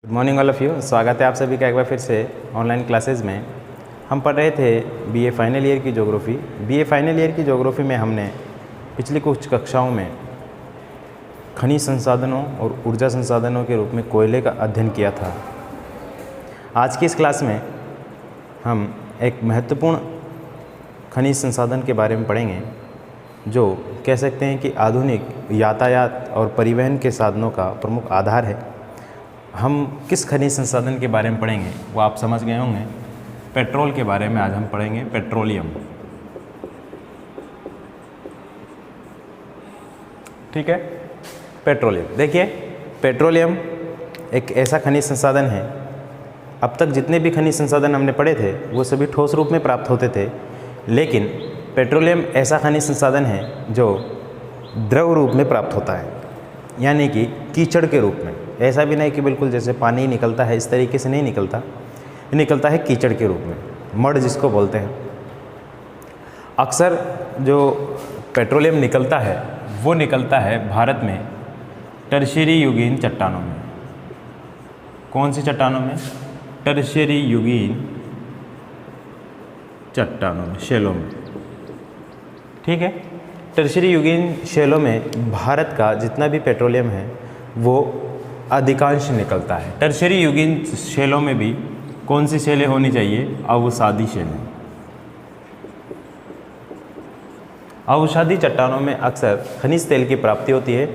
Good morning all of you. स्वागत है आप सभी का एक बार फिर से ऑनलाइन क्लासेस में। हम पढ़ रहे थे बीए फाइनल ईयर की ज्योग्राफी। बीए फाइनल ईयर की ज्योग्राफी में हमने पिछली कुछ कक्षाओं में खनिज संसाधनों और ऊर्जा संसाधनों के रूप में कोयले का अध्ययन किया था। आज की इस क्लास में हम एक महत्वपूर्ण खनिज संसाधन के बारे में पढ़ेंगे जो कह सकते हैं कि आधुनिक यातायात और परिवहन के साधनों का प्रमुख आधार है। हम किस खनिज संसाधन के बारे में पढ़ेंगे वो आप समझ गए होंगे। पेट्रोल के बारे में आज हम पढ़ेंगे, पेट्रोलियम। ठीक है, पेट्रोलियम। देखिए, पेट्रोलियम एक ऐसा खनिज संसाधन है, अब तक जितने भी खनिज संसाधन हमने पढ़े थे वो सभी ठोस रूप में प्राप्त होते थे, लेकिन पेट्रोलियम ऐसा खनिज संसाधन है जो द्रव रूप में प्राप्त होता है, यानी कि कीचड़ के रूप में। ऐसा भी नहीं कि बिल्कुल जैसे पानी निकलता है इस तरीके से नहीं निकलता, निकलता है कीचड़ के रूप में, मड जिसको बोलते हैं। अक्सर जो पेट्रोलियम निकलता है वो निकलता है भारत में टर्शियरी युगीन चट्टानों में। कौन सी चट्टानों में? टर्शियरी युगीन चट्टानों में, शैलों में। ठीक है, टर्शियरी युगीन शैलों में भारत का जितना भी पेट्रोलियम है वो अधिकांश निकलता है। टर्शियरी युगीन शैलों में भी कौन सी शैलें होनी चाहिए? अवसादी शैलें। अवसादी चट्टानों में अक्सर खनिज तेल की प्राप्ति होती है।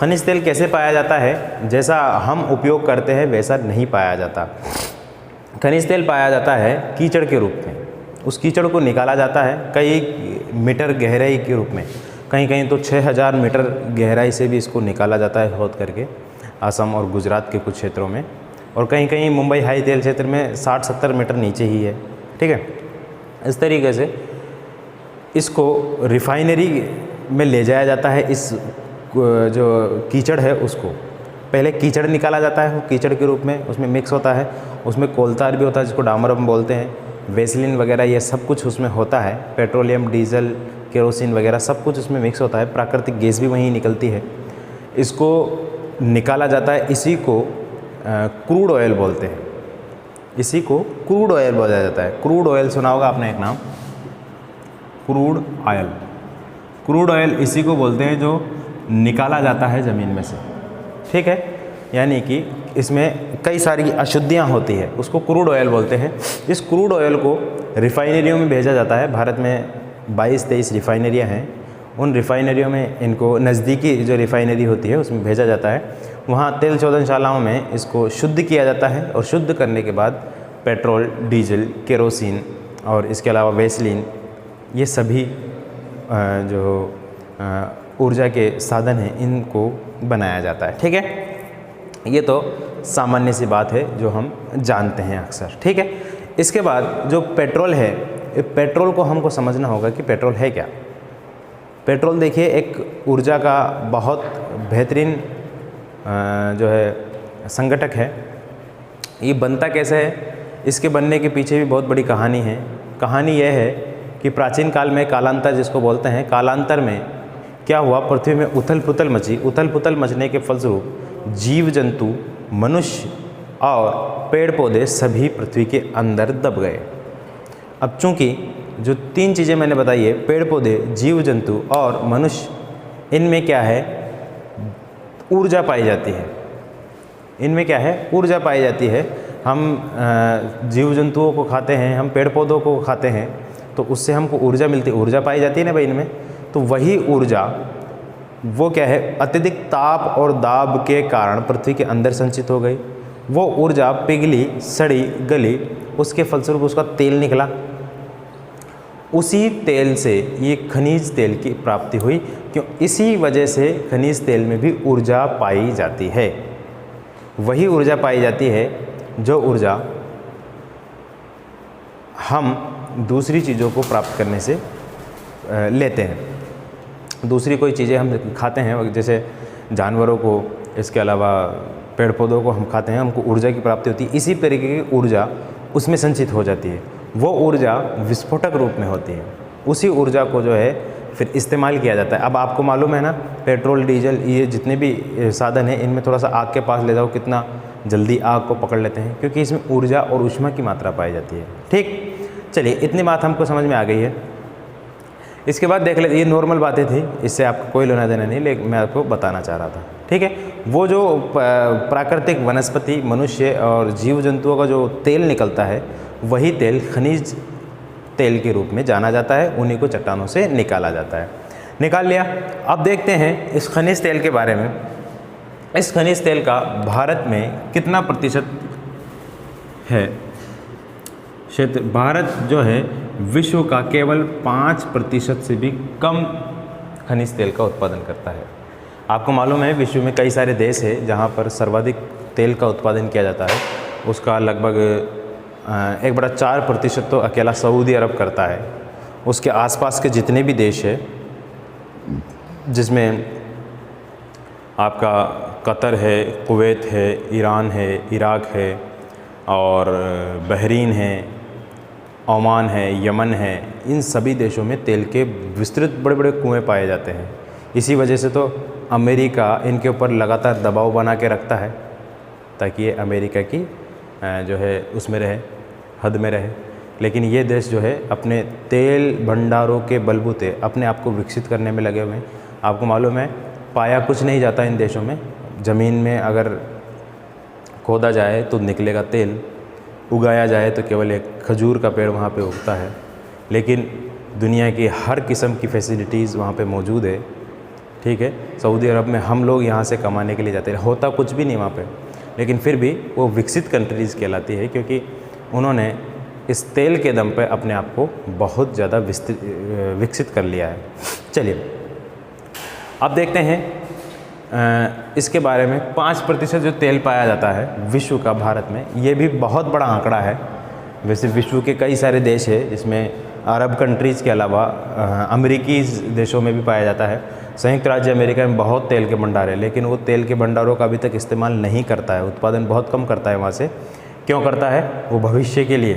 खनिज तेल कैसे पाया जाता है? जैसा हम उपयोग करते हैं वैसा नहीं पाया जाता। खनिज तेल पाया जाता है कीचड़ के रूप में। उस कीचड़ को निकाला जाता है कई मीटर गहराई के रूप में, कहीं कहीं तो 6000 मीटर गहराई से भी इसको निकाला जाता है खोद करके, असम और गुजरात के कुछ क्षेत्रों में, और कहीं कहीं मुंबई हाई तेल क्षेत्र में 60-70 मीटर नीचे ही है। ठीक है, इस तरीके से इसको रिफाइनरी में ले जाया जाता है। इस जो कीचड़ है उसको पहले कीचड़ निकाला जाता है, वो कीचड़ के रूप में उसमें मिक्स होता है, उसमें कोलतार भी होता है जिसको डामर हम बोलते हैं, वेसलिन वगैरह ये सब कुछ उसमें होता है। पेट्रोलियम, डीजल, केरोसिन वगैरह सब कुछ उसमें मिक्स होता है। प्राकृतिक गैस भी वहीं निकलती है। इसको निकाला जाता है, इसी को क्रूड ऑयल बोलते हैं। इसी को क्रूड ऑयल बोला जाता है। क्रूड ऑयल सुना होगा आपने एक नाम, क्रूड ऑयल। क्रूड ऑयल इसी को बोलते हैं जो निकाला जाता है ज़मीन में से। ठीक है, यानी कि इसमें कई सारी अशुद्धियाँ होती है, उसको क्रूड ऑयल बोलते हैं। इस क्रूड ऑयल को रिफाइनरियों में भेजा जाता है। भारत में 22-23 रिफाइनरियाँ हैं। उन रिफाइनरियों में इनको नज़दीकी जो रिफाइनरी होती है उसमें भेजा जाता है। वहाँ तेल शोधनशालाओं में इसको शुद्ध किया जाता है, और शुद्ध करने के बाद पेट्रोल, डीजल, केरोसिन और इसके अलावा वेसलिन, ये सभी जो ऊर्जा के साधन हैं इनको बनाया जाता है। ठीक है, ये तो सामान्य सी बात है जो हम जानते हैं अक्सर। ठीक है, इसके बाद जो पेट्रोल है, पेट्रोल को हमको समझना होगा कि पेट्रोल है क्या। पेट्रोल देखिए एक ऊर्जा का बहुत बेहतरीन जो है संगठक है। ये बनता कैसे है? इसके बनने के पीछे भी बहुत बड़ी कहानी है। कहानी यह है कि प्राचीन काल में कालांतर जिसको बोलते हैं, कालांतर में क्या हुआ, पृथ्वी में उथल पुथल मची। उथल पुथल मचने के फलस्वरूप जीव जंतु, मनुष्य और पेड़ पौधे सभी पृथ्वी के अंदर दब गए। अब चूँकि जो 3 चीज़ें मैंने बताई है, पेड़ पौधे, जीव जंतु और मनुष्य, इनमें क्या है? ऊर्जा पाई जाती है। इनमें क्या है? ऊर्जा पाई जाती है। हम जीव जंतुओं को खाते हैं, हम पेड़ पौधों को खाते हैं, तो उससे हमको ऊर्जा मिलती है, ऊर्जा पाई जाती है ना भाई इनमें। तो वही ऊर्जा वो क्या है? अत्यधिक ताप और दाब के कारण पृथ्वी के अंदर संचित हो गई। वो ऊर्जा पिघली, सड़ी, गली, उसके फलस्वरूप उसका तेल निकला। उसी तेल से ये खनिज तेल की प्राप्ति हुई। क्यों? इसी वजह से खनिज तेल में भी ऊर्जा पाई जाती है। वही ऊर्जा पाई जाती है जो ऊर्जा हम दूसरी चीज़ों को प्राप्त करने से लेते हैं। दूसरी कोई चीज़ें हम खाते हैं, जैसे जानवरों को, इसके अलावा पेड़ पौधों को हम खाते हैं, हमको ऊर्जा की प्राप्ति होती है। इसी तरीके की ऊर्जा उसमें संचित हो जाती है। वो ऊर्जा विस्फोटक रूप में होती है। उसी ऊर्जा को जो है फिर इस्तेमाल किया जाता है। अब आपको मालूम है ना, पेट्रोल, डीजल, ये जितने भी साधन हैं इनमें थोड़ा सा आग के पास ले जाओ, कितना जल्दी आग को पकड़ लेते हैं, क्योंकि इसमें ऊर्जा और ऊष्मा की मात्रा पाई जाती है। ठीक, चलिए इतनी बात हमको समझ में आ गई है। इसके बाद देख लेते, ये नॉर्मल बातें थी, इससे आपको कोई लेना देना नहीं, लेकिन मैं आपको बताना चाह रहा था। ठीक है, वो जो प्राकृतिक वनस्पति, मनुष्य और जीव जंतुओं का जो तेल निकलता है, वही तेल खनिज तेल के रूप में जाना जाता है, उन्हीं को चट्टानों से निकाला जाता है। निकाल लिया। अब देखते हैं इस खनिज तेल के बारे में। इस खनिज तेल का भारत में कितना प्रतिशत है क्षेत्र? भारत जो है विश्व का केवल 5% से भी कम खनिज तेल का उत्पादन करता है। आपको मालूम है विश्व में कई सारे देश हैं जहाँ पर सर्वाधिक तेल का उत्पादन किया जाता है, उसका लगभग 1/4% तो अकेला सऊदी अरब करता है। उसके आसपास के जितने भी देश हैं, जिसमें आपका कतर है, कुवैत है, ईरान है, इराक है और बहरीन है, ओमान है, यमन है, इन सभी देशों में तेल के विस्तृत बड़े बड़े कुएं पाए जाते हैं। इसी वजह से तो अमेरिका इनके ऊपर लगातार दबाव बना के रखता है ताकि ये अमेरिका की जो है उसमें रहे, हद में रहे। लेकिन ये देश जो है अपने तेल भंडारों के बलबूते अपने आप को विकसित करने में लगे हुए हैं। आपको मालूम है पाया कुछ नहीं जाता इन देशों में, ज़मीन में अगर खोदा जाए तो निकलेगा तेल, उगाया जाए तो केवल एक खजूर का पेड़ वहाँ पे उगता है। लेकिन दुनिया की हर किस्म की फैसिलिटीज़ वहाँ पे मौजूद है। ठीक है, सऊदी अरब में हम लोग यहाँ से कमाने के लिए जाते हैं, होता कुछ भी नहीं वहाँ पे, लेकिन फिर भी वो विकसित कंट्रीज़ कहलाती है क्योंकि उन्होंने इस तेल के दम पे अपने आप को बहुत ज़्यादा विकसित कर लिया है। चलिए अब देखते हैं इसके बारे में। 5% जो तेल पाया जाता है विश्व का भारत में, ये भी बहुत बड़ा आंकड़ा है। वैसे विश्व के कई सारे देश हैं जिसमें अरब कंट्रीज़ के अलावा अमेरिकी देशों में भी पाया जाता है। संयुक्त राज्य अमेरिका में बहुत तेल के भंडार है, लेकिन वो तेल के भंडारों का अभी तक इस्तेमाल नहीं करता है, उत्पादन बहुत कम करता है वहाँ से। क्यों करता है? वो भविष्य के लिए,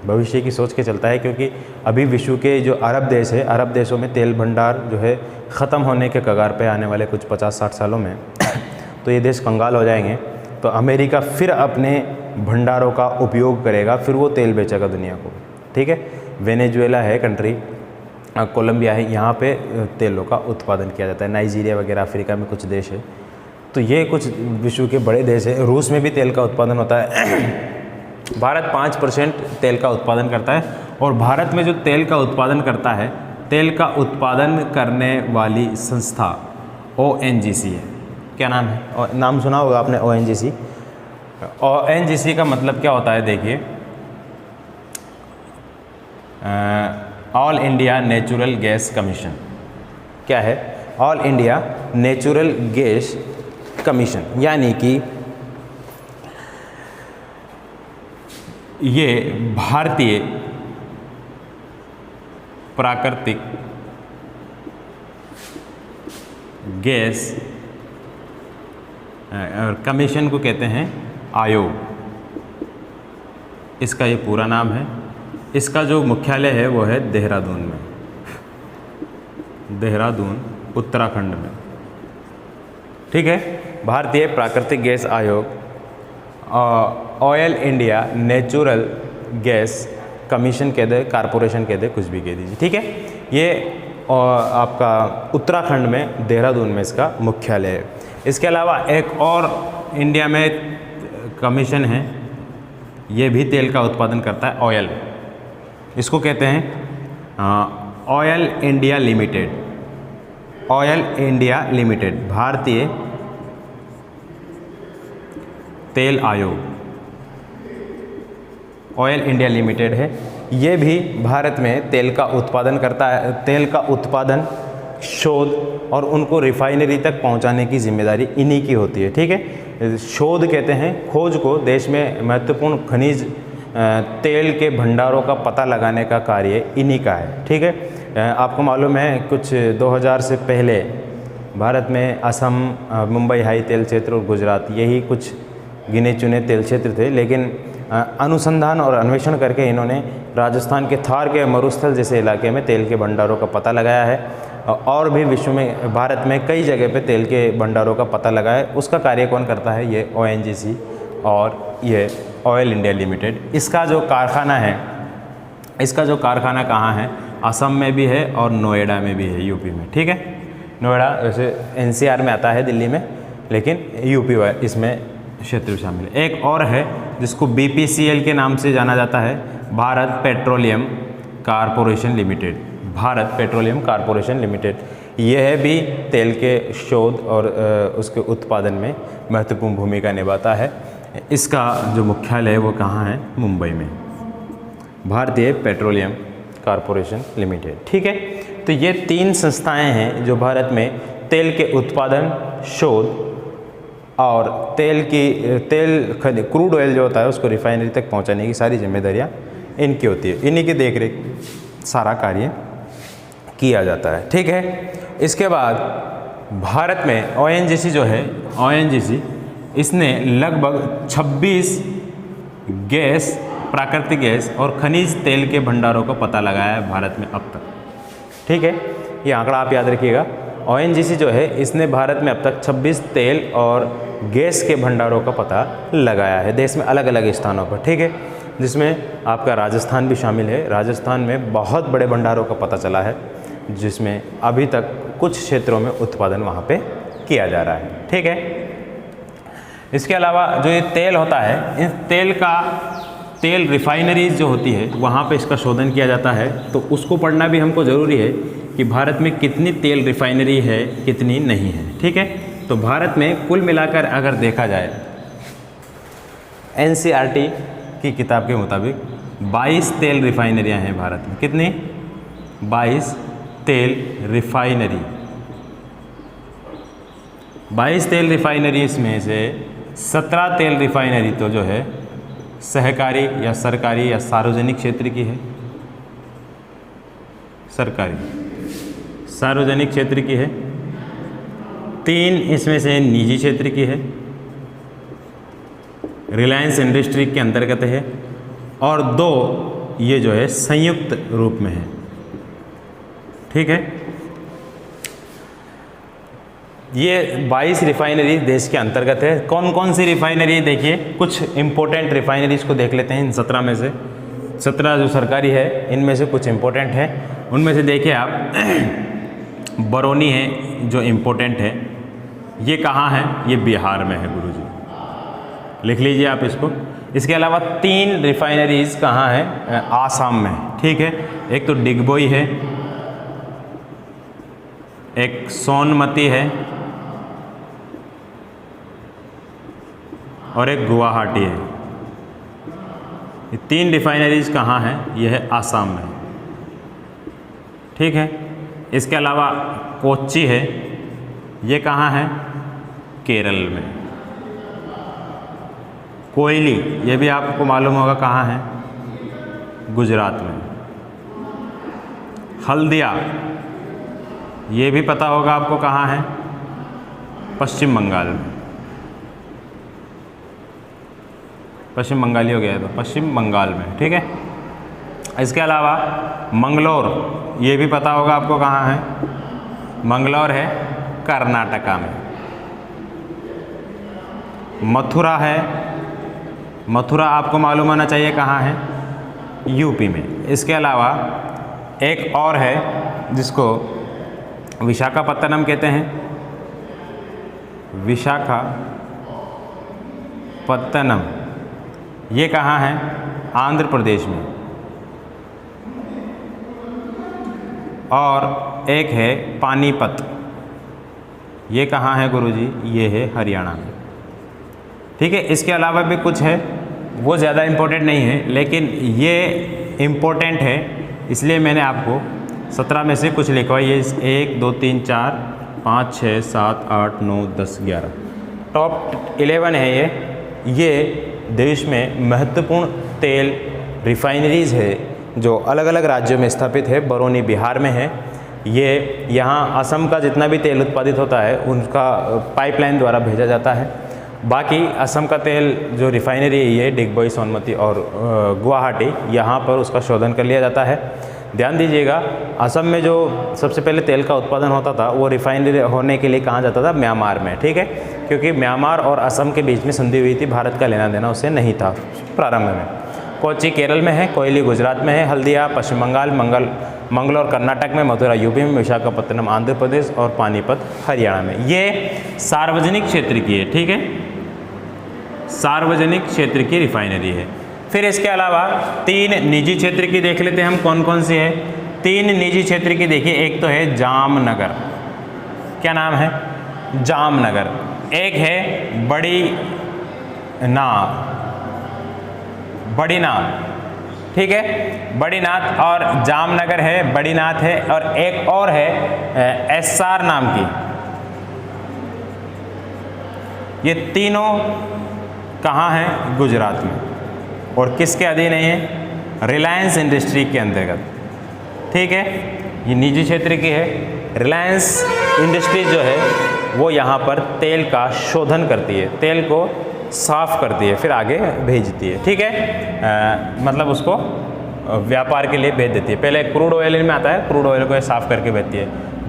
भविष्य की सोच के चलता है, क्योंकि अभी विश्व के जो अरब देश है, अरब देशों में तेल भंडार जो है ख़त्म होने के कगार पे आने वाले कुछ 50-60 सालों में तो ये देश कंगाल हो जाएंगे। तो अमेरिका फिर अपने भंडारों का उपयोग करेगा, फिर वो तेल बेचेगा दुनिया को। ठीक है, वेनेजुएला है कंट्री, कोलंबिया है, यहाँ पे तेलों का उत्पादन किया जाता है। नाइजीरिया वगैरह अफ्रीका में कुछ देश है। तो ये कुछ विश्व के बड़े देश है। रूस में भी तेल का उत्पादन होता है। भारत 5% तेल का उत्पादन करता है, और भारत में जो तेल का उत्पादन करता है, तेल का उत्पादन करने वाली संस्था ONGC है। क्या नाम है? और नाम सुना होगा आपने ONGC। ONGC का मतलब क्या होता है? देखिए, all India natural gas commission. क्या है? All India natural gas commission, यानी कि ये भारतीय प्राकृतिक गैस कमीशन को कहते हैं आयोग, इसका ये पूरा नाम है। इसका जो मुख्यालय है वो है देहरादून में, देहरादून उत्तराखंड में। ठीक है, भारतीय प्राकृतिक गैस आयोग, oil India natural gas commission कह दे, कारपोरेशन कह दे, कुछ भी कह दीजिए। ठीक है, ये आपका उत्तराखंड में देहरादून में इसका मुख्यालय है। इसके अलावा एक और इंडिया में कमीशन है, ये भी तेल का उत्पादन करता है, ऑयल। इसको कहते हैं oil India limited, oil India limited, भारतीय तेल आयोग, ऑयल इंडिया लिमिटेड है। ये भी भारत में तेल का उत्पादन करता है। तेल का उत्पादन, शोध और उनको रिफाइनरी तक पहुंचाने की जिम्मेदारी इन्हीं की होती है। ठीक है, शोध कहते हैं खोज को, देश में महत्वपूर्ण खनिज तेल के भंडारों का पता लगाने का कार्य इन्हीं का है। ठीक है, आपको मालूम है कुछ 2000 से पहले भारत में असम, मुंबई हाई तेल क्षेत्र और गुजरात, यही कुछ गिने चुने तेल क्षेत्र थे। लेकिन अनुसंधान और अन्वेषण करके इन्होंने राजस्थान के थार के मरुस्थल जैसे इलाके में तेल के भंडारों का पता लगाया है, और भी विश्व में, भारत में कई जगह पे तेल के भंडारों का पता लगाया है। उसका कार्य कौन करता है? ये ONGC और ये ऑयल इंडिया लिमिटेड। इसका जो कारखाना है, इसका जो कारखाना कहाँ है, असम में भी है और नोएडा में भी है, यूपी में। ठीक है, नोएडा वैसे एनसीआर में आता है दिल्ली में, लेकिन यूपी इसमें क्षेत्र शामिल है। एक और है जिसको बीपीसीएल के नाम से जाना जाता है, Bharat petroleum corporation limited. Bharat petroleum corporation limited, यह भी तेल के शोध और उसके उत्पादन में महत्वपूर्ण भूमिका निभाता है। इसका जो मुख्यालय है वो कहाँ है, मुंबई में, भारतीय पेट्रोलियम कारपोरेशन लिमिटेड। ठीक है, तो ये 3 संस्थाएं हैं जो भारत में तेल के उत्पादन, शोध और क्रूड ऑयल जो होता है उसको रिफाइनरी तक पहुंचाने की सारी जिम्मेदारियां इनकी होती है। इन्हीं की देखरेख सारा कार्य किया जाता है। ठीक है, इसके बाद भारत में ओएनजीसी जो है, ओएनजीसी इसने लगभग 26 गैस, प्राकृतिक गैस और खनिज तेल के भंडारों का पता लगाया है भारत में अब तक। ठीक है, ये आंकड़ा आप याद रखिएगा। ओएनजीसी जो है इसने भारत में अब तक 26 तेल और गैस के भंडारों का पता लगाया है देश में अलग अलग स्थानों पर। ठीक है, जिसमें आपका राजस्थान भी शामिल है। राजस्थान में बहुत बड़े भंडारों का पता चला है, जिसमें अभी तक कुछ क्षेत्रों में उत्पादन वहाँ पे किया जा रहा है। ठीक है, इसके अलावा जो ये तेल होता है, इस तेल रिफाइनरीज जो होती है वहाँ पे इसका शोधन किया जाता है। तो उसको पढ़ना भी हमको ज़रूरी है कि भारत में कितनी तेल रिफाइनरी है, कितनी नहीं है। ठीक है, तो भारत में कुल मिलाकर अगर देखा जाए एनसीईआरटी की किताब के मुताबिक 22 तेल रिफाइनरियाँ हैं भारत में। कितनी? 22 तेल रिफाइनरी। 22 तेल रिफाइनरी में से 17 तेल रिफाइनरी तो जो है सहकारी या सरकारी या सार्वजनिक क्षेत्र की है, सरकारी सार्वजनिक क्षेत्र की है। 3 इसमें से निजी क्षेत्र की है, रिलायंस इंडस्ट्री के अंतर्गत है, और 2 ये जो है संयुक्त रूप में है। ठीक है, ये 22 रिफाइनरी देश के अंतर्गत है। कौन कौन सी रिफाइनरी, देखिए कुछ इम्पोर्टेंट रिफाइनरीज को देख लेते हैं। इन 17 में से 17 जो सरकारी है, इनमें से कुछ इम्पोर्टेंट है। उनमें से देखिए आप बरौनी है जो इम्पोर्टेंट है। ये कहाँ है? ये बिहार में है गुरुजी, लिख लीजिए आप इसको। इसके अलावा 3 रिफाइनरीज कहाँ है? आसाम में। ठीक है, एक तो डिगबोई है, एक सोनमती है और एक गुवाहाटी है। ये 3 रिफाइनरीज कहाँ हैं? ये है आसाम में। ठीक है, इसके अलावा कोच्चि है, ये कहाँ है? केरल में। कोयली, ये भी आपको मालूम होगा कहाँ है? गुजरात में। हल्दिया, ये भी पता होगा आपको कहाँ है? पश्चिम बंगाल में। पश्चिम बंगाली हो गया तो पश्चिम बंगाल में। ठीक है, इसके अलावा मंगलोर, ये भी पता होगा आपको कहाँ है? मंगलोर है कर्नाटका में। मथुरा है, मथुरा आपको मालूम होना चाहिए कहाँ है? यूपी में। इसके अलावा एक और है जिसको विशाखापत्तनम कहते हैं। विशाखापत्तनम, ये कहाँ है? आंध्र प्रदेश में। और एक है पानीपत, ये कहाँ है गुरुजी? ये है हरियाणा में। ठीक है, इसके अलावा भी कुछ है, वो ज़्यादा इम्पोर्टेंट नहीं है, लेकिन ये इम्पोर्टेंट है, इसलिए मैंने आपको 17 में से कुछ लिखवाई है। 1 2 3 4 5 6 7 8 9 10 11 टॉप 11 है ये देश में महत्वपूर्ण तेल रिफाइनरीज़ है जो अलग अलग राज्यों में स्थापित है। बरौनी बिहार में है। ये यहाँ असम का जितना भी तेल उत्पादित होता है उनका पाइपलाइन द्वारा भेजा जाता है। बाकी असम का तेल जो रिफाइनरी है ये डिगबोई, सोनमती और गुवाहाटी, यहाँ पर उसका शोधन कर लिया जाता है। ध्यान दीजिएगा, असम में जो सबसे पहले तेल का उत्पादन होता था वो रिफाइनरी होने के लिए कहाँ जाता था, म्यांमार में, ठीक है, क्योंकि म्यांमार और असम के बीच में संधि हुई थी, भारत का लेना देना उससे नहीं था प्रारंभ में। कोच्चि केरल में है, कोयली गुजरात में है, हल्दिया पश्चिम बंगाल, मंगलौर कर्नाटक में, मथुरा यूपी में, विशाखापत्तनम आंध्र प्रदेश और पानीपत हरियाणा में। ये सार्वजनिक क्षेत्र की है, ठीक है, सार्वजनिक क्षेत्र की रिफाइनरी है। फिर इसके अलावा 3 निजी क्षेत्र की देख लेते हैं हम, कौन कौन सी है। 3 निजी क्षेत्र की देखिए, एक तो है जामनगर, क्या नाम है, जामनगर। एक है बड़ीनाथ, ठीक है, बड़ीनाथ और जामनगर है, बड़ीनाथ है, और एक और है एस्सार नाम की। ये तीनों कहाँ हैं, गुजरात में, और किसके अधीन है ये, रिलायंस इंडस्ट्री के अंतर्गत, ठीक है, ये निजी क्षेत्र की है। रिलायंस इंडस्ट्रीज जो है वो यहाँ पर तेल का शोधन करती है, तेल को साफ करती है, फिर आगे भेजती है, ठीक है, मतलब उसको व्यापार के लिए भेज देती है। पहले क्रूड ऑयल में आता है, क्रूड ऑयल को साफ करके भेजती है।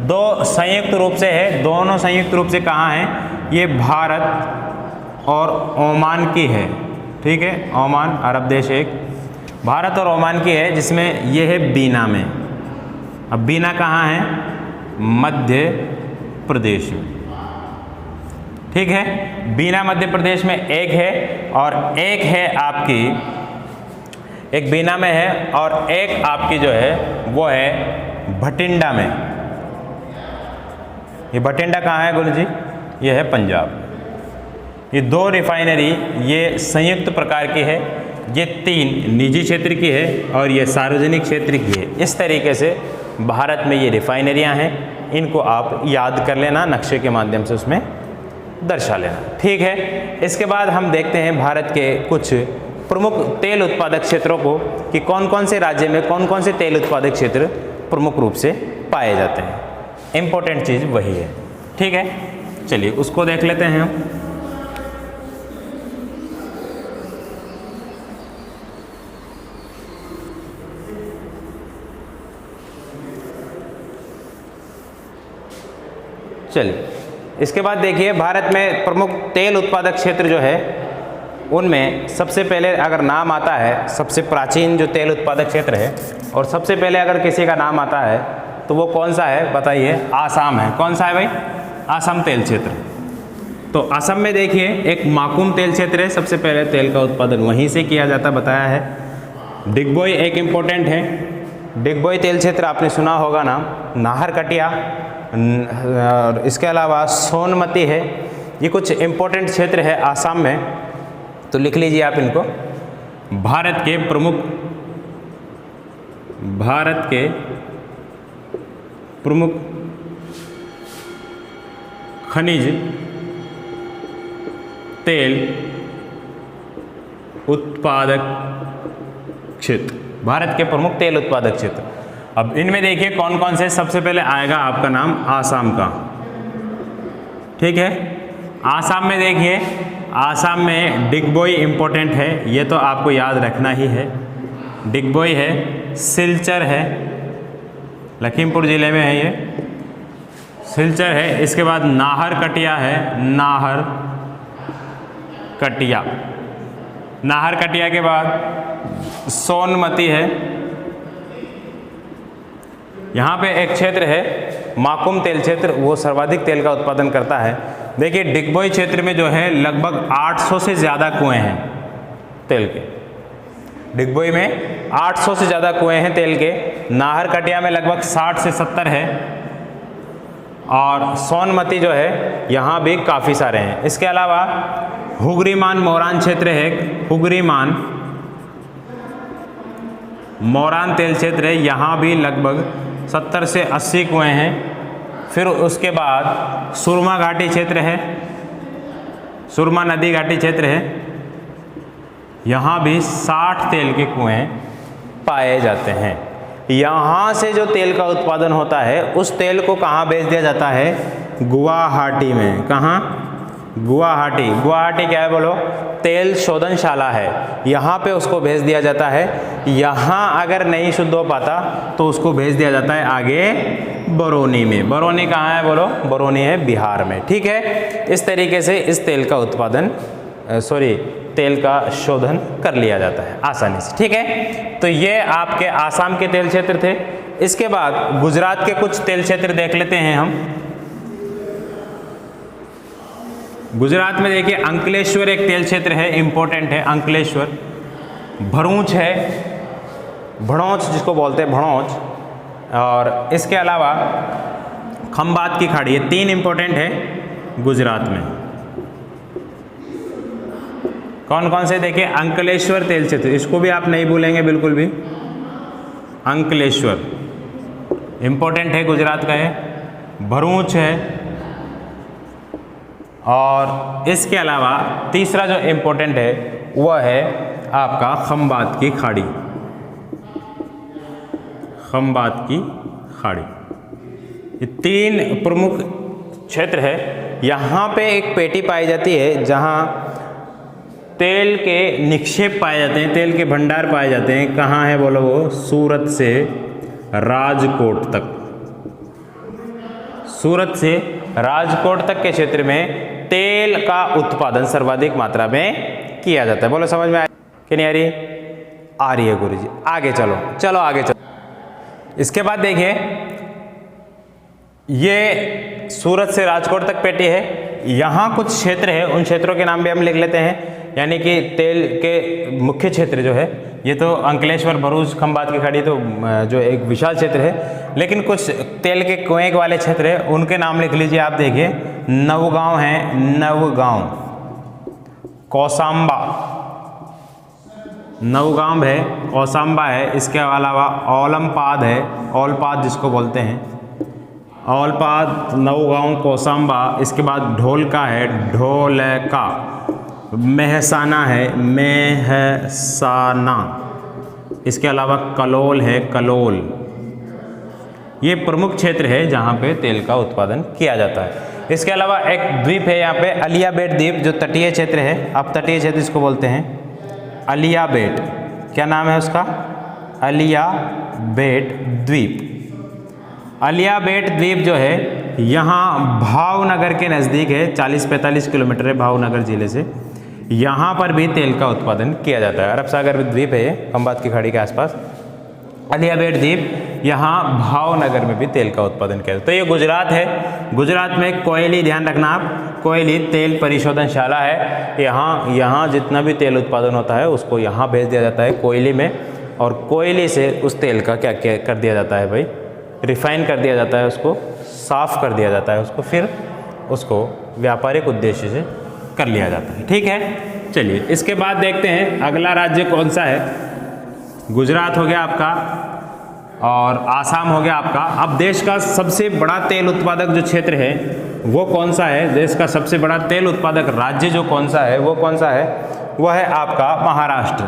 2 संयुक्त रूप से है, दोनों संयुक्त रूप से कहाँ हैं, ये भारत और ओमान की है, ठीक है, ओमान अरब देश एक, भारत और ओमान की है, जिसमें ये है बीना में। अब बीना कहाँ है, मध्य प्रदेश में, ठीक है, बीना मध्य प्रदेश में एक है, और एक है आपकी, एक बीना में है और एक आपकी जो है वो है भटिंडा में। ये भटिंडा कहाँ है गुरु जी, ये है पंजाब। ये 2 रिफाइनरी ये संयुक्त प्रकार की है, ये 3 निजी क्षेत्र की है और ये सार्वजनिक क्षेत्र की है। इस तरीके से भारत में ये रिफाइनरियाँ हैं, इनको आप याद कर लेना, नक्शे के माध्यम से उसमें दर्शा लेना, ठीक है। इसके बाद हम देखते हैं भारत के कुछ प्रमुख तेल उत्पादक क्षेत्रों को, कि कौन कौन से राज्य में कौन कौन से तेल उत्पादक क्षेत्र प्रमुख रूप से पाए जाते हैं। इम्पोर्टेंट चीज़ वही है, ठीक है, चलिए उसको देख लेते हैं हम। चलिए इसके बाद देखिए, भारत में प्रमुख तेल उत्पादक क्षेत्र जो है उनमें सबसे पहले अगर नाम आता है, सबसे प्राचीन जो तेल उत्पादक क्षेत्र है, और सबसे पहले अगर किसी का नाम आता है तो वो कौन सा है बताइए, आसाम है। कौन सा है भाई, आसाम तेल क्षेत्र। तो असम में देखिए एक माकुम तेल क्षेत्र है, सबसे पहले तेल का उत्पादन वहीं से किया जाता बताया है। डिगबोई एक इम्पोर्टेंट है, डिगबोई तेल क्षेत्र आपने सुना होगा नाम, नाहरकटिया, और इसके अलावा सोनमती है। ये कुछ इम्पोर्टेंट क्षेत्र है आसाम में, तो लिख लीजिए आप इनको। भारत के प्रमुख खनिज तेल उत्पादक क्षेत्र, भारत के प्रमुख तेल उत्पादक क्षेत्र। अब इनमें देखिए कौन कौन से, सबसे पहले आएगा आपका नाम आसाम का, ठीक है। आसाम में देखिए, आसाम में डिगबोई इम्पोर्टेंट है, ये तो आपको याद रखना ही है। डिगबोई है, सिलचर है, लखीमपुर ज़िले में है ये, सिलचर है। इसके बाद नाहरकटिया है, नाहरकटिया के बाद सोनमती है। यहाँ पे एक क्षेत्र है माकुम तेल क्षेत्र, वो सर्वाधिक तेल का उत्पादन करता है। देखिए डिगबोई क्षेत्र में जो है लगभग 800 से ज़्यादा कुएँ हैं तेल के, डिगबोई में 800 से ज़्यादा कुएँ हैं तेल के। नाहरकटिया में लगभग 60 से 70 है, और सोनमती जो है यहाँ भी काफ़ी सारे हैं। इसके अलावा हुगरीमान मोरान क्षेत्र है, हुगरीमान मोरान तेल क्षेत्र है, यहाँ भी लगभग 70 से 80 कुएँ हैं। फिर उसके बाद सुरमा घाटी क्षेत्र है, सुरमा नदी घाटी क्षेत्र है, यहाँ भी 60 तेल के कुएँ पाए जाते हैं। यहाँ से जो तेल का उत्पादन होता है उस तेल को कहाँ भेज दिया जाता है, गुवाहाटी में। कहाँ, गुवाहाटी, गुवाहाटी क्या है बोलो? तेल शोधनशाला है, यहाँ पे उसको भेज दिया जाता है। यहाँ अगर नहीं शुद्ध हो पाता तो उसको भेज दिया जाता है आगे बरौनी में। बरौनी कहाँ है बोलो? बरौनी है बिहार में। ठीक है, इस तरीके से इस तेल का उत्पादन तेल का शोधन कर लिया जाता है आसानी से। ठीक है, तो ये आपके आसाम के तेल क्षेत्र थे। इसके बाद गुजरात के कुछ तेल क्षेत्र देख लेते हैं हम। गुजरात में देखिए अंकलेश्वर एक तेल क्षेत्र है, इंपॉर्टेंट है अंकलेश्वर। भरूच है, भड़ौच जिसको बोलते हैं भड़ौच, और इसके अलावा खंबात की खाड़ी, ये 3 इंपॉर्टेंट है गुजरात में। कौन कौन से देखिए? अंकलेश्वर तेल क्षेत्र, इसको भी आप नहीं भूलेंगे बिल्कुल भी। अंकलेश्वर इंपॉर्टेंट है गुजरात का है। भरूच है, और इसके अलावा तीसरा जो इंपॉर्टेंट है वह है आपका खंबात की खाड़ी। खंबात की खाड़ी, ये 3 प्रमुख क्षेत्र है। यहाँ पे एक पेटी पाई जाती है जहाँ तेल के निक्षेप पाए जाते हैं, तेल के भंडार पाए जाते हैं। कहाँ है बोलो? वो सूरत से राजकोट तक। सूरत से राजकोट तक के क्षेत्र में तेल का उत्पादन सर्वाधिक मात्रा में किया जाता है। बोलो समझ में आया कि नहीं आ रही? आ रही है गुरुजी। आगे चलो आगे चलो। इसके बाद देखिए, ये सूरत से राजकोट तक पेटी है। यहाँ कुछ क्षेत्र है, उन क्षेत्रों के नाम भी हम लिख लेते हैं। यानी कि तेल के मुख्य क्षेत्र जो है, ये तो अंकलेश्वर, भरूच, खंबात की खाड़ी तो जो एक विशाल क्षेत्र है, लेकिन कुछ तेल के कुएं वाले क्षेत्र है, उनके नाम लिख लीजिए आप। देखिए नवगांव है, नवगांव, कौसाम्बा, नवगांव है, कौसाम्बा है। इसके अलावा ओलमपाद है, ओलपाद जिसको बोलते हैं, ओलपाद, नवगांव, कौसाम्बा। इसके बाद ढोलका है, ढोलका। मेहसाना है, मेहसाना। इसके अलावा कलोल है, कलोल। ये प्रमुख क्षेत्र है जहाँ पे तेल का उत्पादन किया जाता है। इसके अलावा एक द्वीप है यहाँ पे, अलिया बेट द्वीप, जो तटीय क्षेत्र है। अब तटीय क्षेत्र इसको बोलते हैं अलिया बेट। क्या नाम है उसका? अलिया बेट द्वीप। अलिया बेट द्वीप जो है यहाँ भावनगर के नज़दीक है, 40-45 किलोमीटर है भावनगर जिले से। यहाँ पर भी तेल का उत्पादन किया जाता है। अरब सागर द्वीप है ये, खंबात की खाड़ी के आसपास। अलिया बेट द्वीप, यहाँ भावनगर में भी तेल का उत्पादन किया जाता है। तो ये गुजरात है। गुजरात में कोयली, ध्यान रखना आप, कोयली तेल परिशोधनशाला है। यहाँ जितना भी तेल उत्पादन होता है उसको यहाँ भेज दिया जाता है कोयली में, और कोयली से उस तेल का क्या क्या कर दिया जाता है भाई? रिफाइन कर दिया जाता है, उसको साफ़ कर दिया जाता है, उसको फिर उसको व्यापारिक उद्देश्य से कर लिया जाता है। ठीक है, चलिए इसके बाद देखते हैं अगला राज्य कौन सा है। गुजरात हो गया आपका और आसाम हो गया आपका। अब देश का सबसे बड़ा तेल उत्पादक जो क्षेत्र है वो कौन सा है? देश का सबसे बड़ा तेल उत्पादक राज्य जो कौन सा है वो कौन सा है? वह है आपका महाराष्ट्र,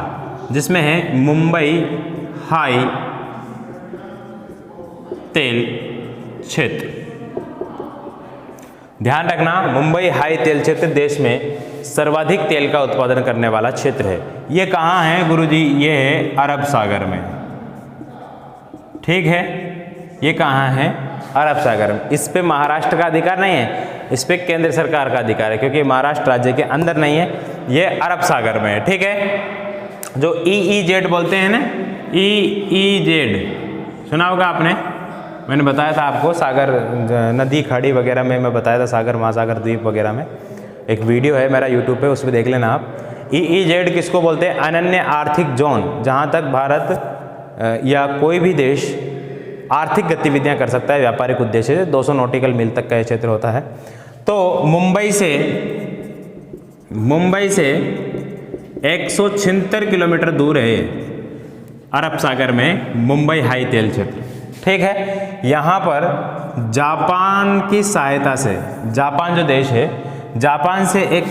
जिसमें है मुंबई हाई तेल क्षेत्र। ध्यान रखना, मुंबई हाई तेल क्षेत्र देश में सर्वाधिक तेल का उत्पादन करने वाला क्षेत्र है। ये कहाँ है गुरुजी? ये है अरब सागर में। ठीक है, ये कहाँ है? अरब सागर में। इस पे महाराष्ट्र का अधिकार नहीं है, इस पे केंद्र सरकार का अधिकार है, क्योंकि महाराष्ट्र राज्य के अंदर नहीं है, ये अरब सागर में है। ठीक है, जो EEZ बोलते हैं ना, EEZ सुना होगा आपने, मैंने बताया था आपको सागर, नदी, खाड़ी वगैरह में मैं बताया था, सागर, महासागर, द्वीप वगैरह में। एक वीडियो है मेरा यूट्यूब पे, उस पर देख लेना आप। EEZ किसको बोलते हैं? अनन्य आर्थिक जोन, जहाँ तक भारत या कोई भी देश आर्थिक गतिविधियाँ कर सकता है व्यापारिक उद्देश्य से। 200 नॉटिकल मील तक का ये क्षेत्र होता है। तो मुंबई से 176 किलोमीटर दूर है अरब सागर में मुंबई हाई तेल क्षेत्र। ठीक है, यहाँ पर जापान की सहायता से, जापान जो देश है, जापान से एक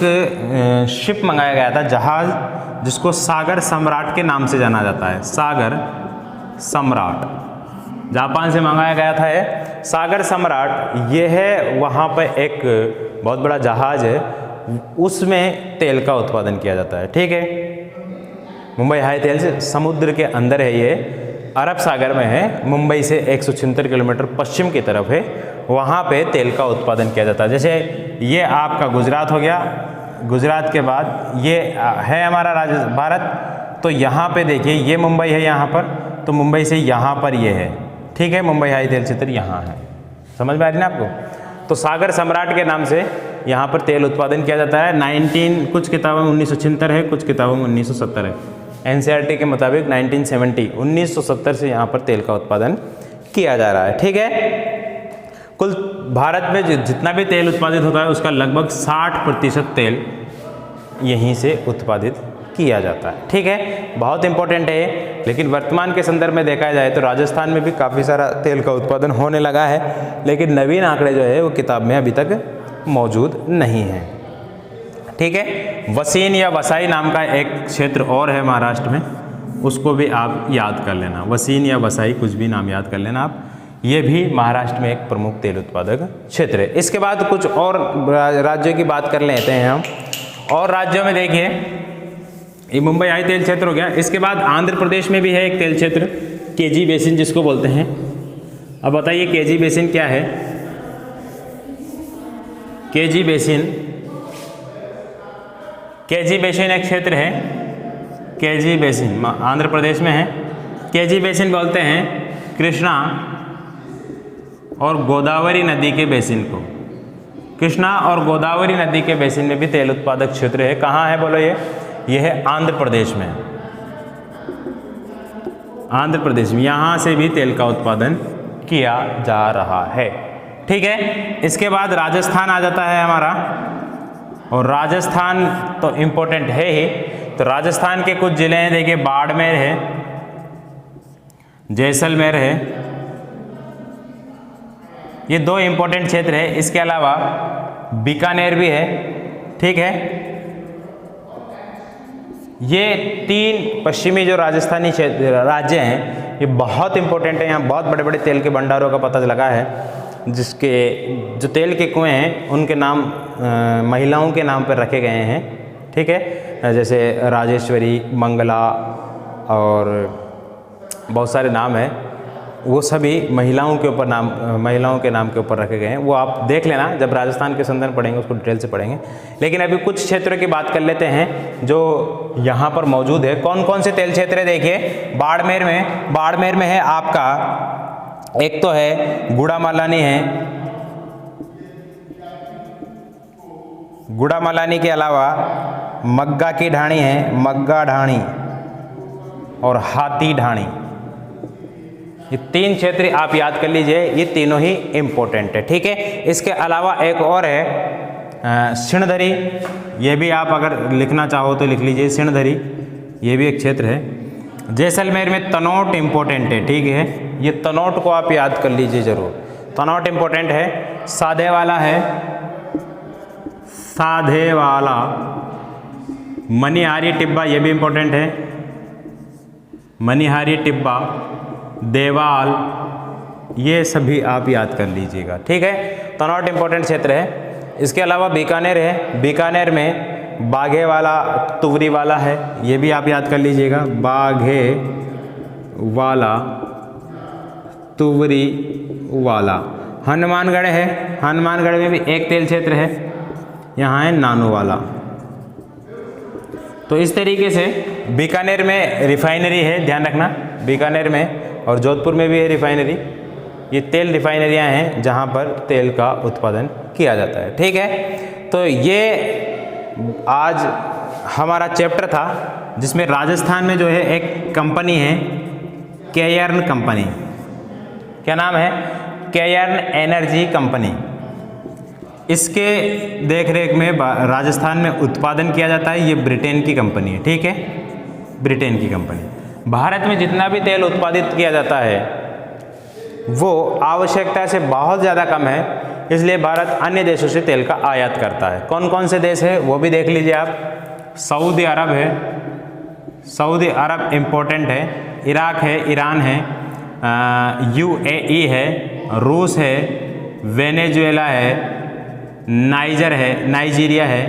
शिप मंगाया गया था, जहाज, जिसको सागर सम्राट के नाम से जाना जाता है। सागर सम्राट जापान से मंगाया गया था ये सागर सम्राट। ये है वहाँ पर एक बहुत बड़ा जहाज है, उसमें तेल का उत्पादन किया जाता है। ठीक है, मुंबई हाई तेल से समुद्र के अंदर है, ये अरब सागर में है, मुंबई से 176 किलोमीटर पश्चिम की तरफ है, वहाँ पे तेल का उत्पादन किया जाता है। जैसे ये आपका गुजरात हो गया, गुजरात के बाद ये है हमारा भारत, तो यहाँ पे देखिए ये मुंबई है यहाँ पर, तो मुंबई से यहाँ पर ये है। ठीक है, मुंबई हाई तेल क्षेत्र यहाँ है, समझ में आ रही ना आपको। तो सागर सम्राट के नाम से यहाँ पर तेल उत्पादन किया जाता है। 19 कुछ किताबों में 1976 है, कुछ किताबों में 1970 है। एनसीईआरटी के मुताबिक 1970 से यहाँ पर तेल का उत्पादन किया जा रहा है। ठीक है, कुल भारत में जितना भी तेल उत्पादित होता है उसका लगभग 60% तेल यहीं से उत्पादित किया जाता है। ठीक है, बहुत इंपॉर्टेंट है ये। लेकिन वर्तमान के संदर्भ में देखा जाए तो राजस्थान में भी काफ़ी सारा तेल का उत्पादन होने लगा है, लेकिन नवीन आंकड़े जो है वो किताब में अभी तक मौजूद नहीं है। ठीक है, वसीन या वसाई नाम का एक क्षेत्र और है महाराष्ट्र में, उसको भी आप याद कर लेना। वसीन या वसाई कुछ भी नाम याद कर लेना आप, ये भी महाराष्ट्र में एक प्रमुख तेल उत्पादक क्षेत्र है। इसके बाद कुछ और राज्यों की बात कर लेते हैं हम। और राज्यों में देखिए, ये मुंबई हाई तेल क्षेत्र हो गया। इसके बाद आंध्र प्रदेश में भी है एक तेल क्षेत्र, केजी बेसिन जिसको बोलते हैं। अब बताइए केजी बेसिन क्या है। केजी बेसिन एक क्षेत्र है, केजी बेसिन आंध्र प्रदेश में है। केजी बेसिन बोलते हैं कृष्णा और गोदावरी नदी के बेसिन को। कृष्णा और गोदावरी नदी के बेसिन में भी तेल उत्पादक क्षेत्र है। कहाँ है बोलो ये है आंध्र प्रदेश में। आंध्र प्रदेश में यहाँ से भी तेल का उत्पादन किया जा रहा है। ठीक है, इसके बाद राजस्थान आ जाता है हमारा, और राजस्थान तो इम्पोर्टेंट है ही। तो राजस्थान के कुछ जिले हैं, देखिए बाड़मेर है, जैसलमेर है, ये दो इम्पोर्टेंट क्षेत्र है। इसके अलावा बीकानेर भी है। ठीक है, ये 3 पश्चिमी जो राजस्थानी राज्य हैं ये बहुत इंपॉर्टेंट है। यहाँ बहुत बड़े बड़े तेल के भंडारों का पता लगा है, जिसके जो तेल के कुएं हैं उनके नाम महिलाओं के नाम पर रखे गए हैं। ठीक है, जैसे राजेश्वरी, मंगला और बहुत सारे नाम हैं, वो सभी महिलाओं के ऊपर महिलाओं के नाम के ऊपर रखे गए हैं। वो आप देख लेना, जब राजस्थान के संदर्भ पढ़ेंगे उसको डिटेल से पढ़ेंगे। लेकिन अभी कुछ क्षेत्रों की बात कर लेते हैं जो यहाँ पर मौजूद है। कौन कौन से तेल क्षेत्र है देखिए। बाड़मेर में है आपका, एक तो है गुड़ामालानी है, गुड़ामालानी के अलावा मग्गा की ढाणी है, मग्गा ढाणी और हाथी ढाणी। ये 3 क्षेत्र आप याद कर लीजिए, ये तीनों ही इम्पोर्टेंट है। ठीक है, इसके अलावा एक और है सिणधरी, ये भी आप अगर लिखना चाहो तो लिख लीजिए, सिणधरी ये भी एक क्षेत्र है। जैसलमेर में तनोट इम्पोर्टेंट है। ठीक है, ये तनोट को आप याद कर लीजिए जरूर, तनोट इम्पोर्टेंट है। साधेवाला है, साधेवाला, मनिहारी टिब्बा ये भी इम्पोर्टेंट है, मनिहारी टिब्बा, देवाल, ये सभी आप याद कर लीजिएगा। ठीक है, तनोट इम्पोर्टेंट क्षेत्र है। इसके अलावा बीकानेर है, बीकानेर में बाघे वाला, तुवरी वाला है, ये भी आप याद कर लीजिएगा, बाघे वाला, तुवरी वाला। हनुमानगढ़ है, हनुमानगढ़ में भी एक तेल क्षेत्र है, यहाँ है नानोवाला। तो इस तरीके से बीकानेर में रिफाइनरी है, ध्यान रखना, बीकानेर में, और जोधपुर में भी है रिफाइनरी। ये तेल रिफाइनरियाँ हैं जहाँ पर तेल का उत्पादन किया जाता है। ठीक है, तो ये आज हमारा चैप्टर था जिसमें राजस्थान में जो है एक कंपनी है केयर्न कंपनी। क्या नाम है? Cairn energy company. इसके देखरेख में राजस्थान में उत्पादन किया जाता है। ये ब्रिटेन की कंपनी है। ठीक है, ब्रिटेन की कंपनी। भारत में जितना भी तेल उत्पादित किया जाता है वो आवश्यकता से बहुत ज़्यादा कम है, इसलिए भारत अन्य देशों से तेल का आयात करता है। कौन कौन से देश है वो भी देख लीजिए आप। सऊदी अरब है, सऊदी अरब इम्पोर्टेंट है, इराक है, ईरान है, UAE है, रूस है, वेनेजुएला है, नाइजर है, नाइजीरिया है,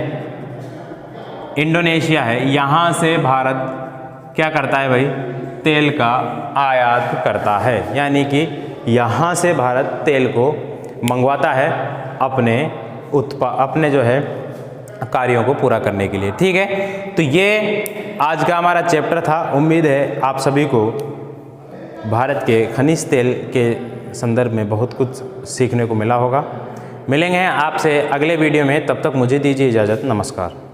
इंडोनेशिया है, यहाँ से भारत क्या करता है भाई, तेल का आयात करता है, यानी कि यहाँ से भारत तेल को मंगवाता है अपने जो है कार्यों को पूरा करने के लिए। ठीक है, तो ये आज का हमारा चैप्टर था। उम्मीद है आप सभी को भारत के खनिज तेल के संदर्भ में बहुत कुछ सीखने को मिला होगा। मिलेंगे आपसे अगले वीडियो में, तब तक मुझे दीजिए इजाज़त। नमस्कार।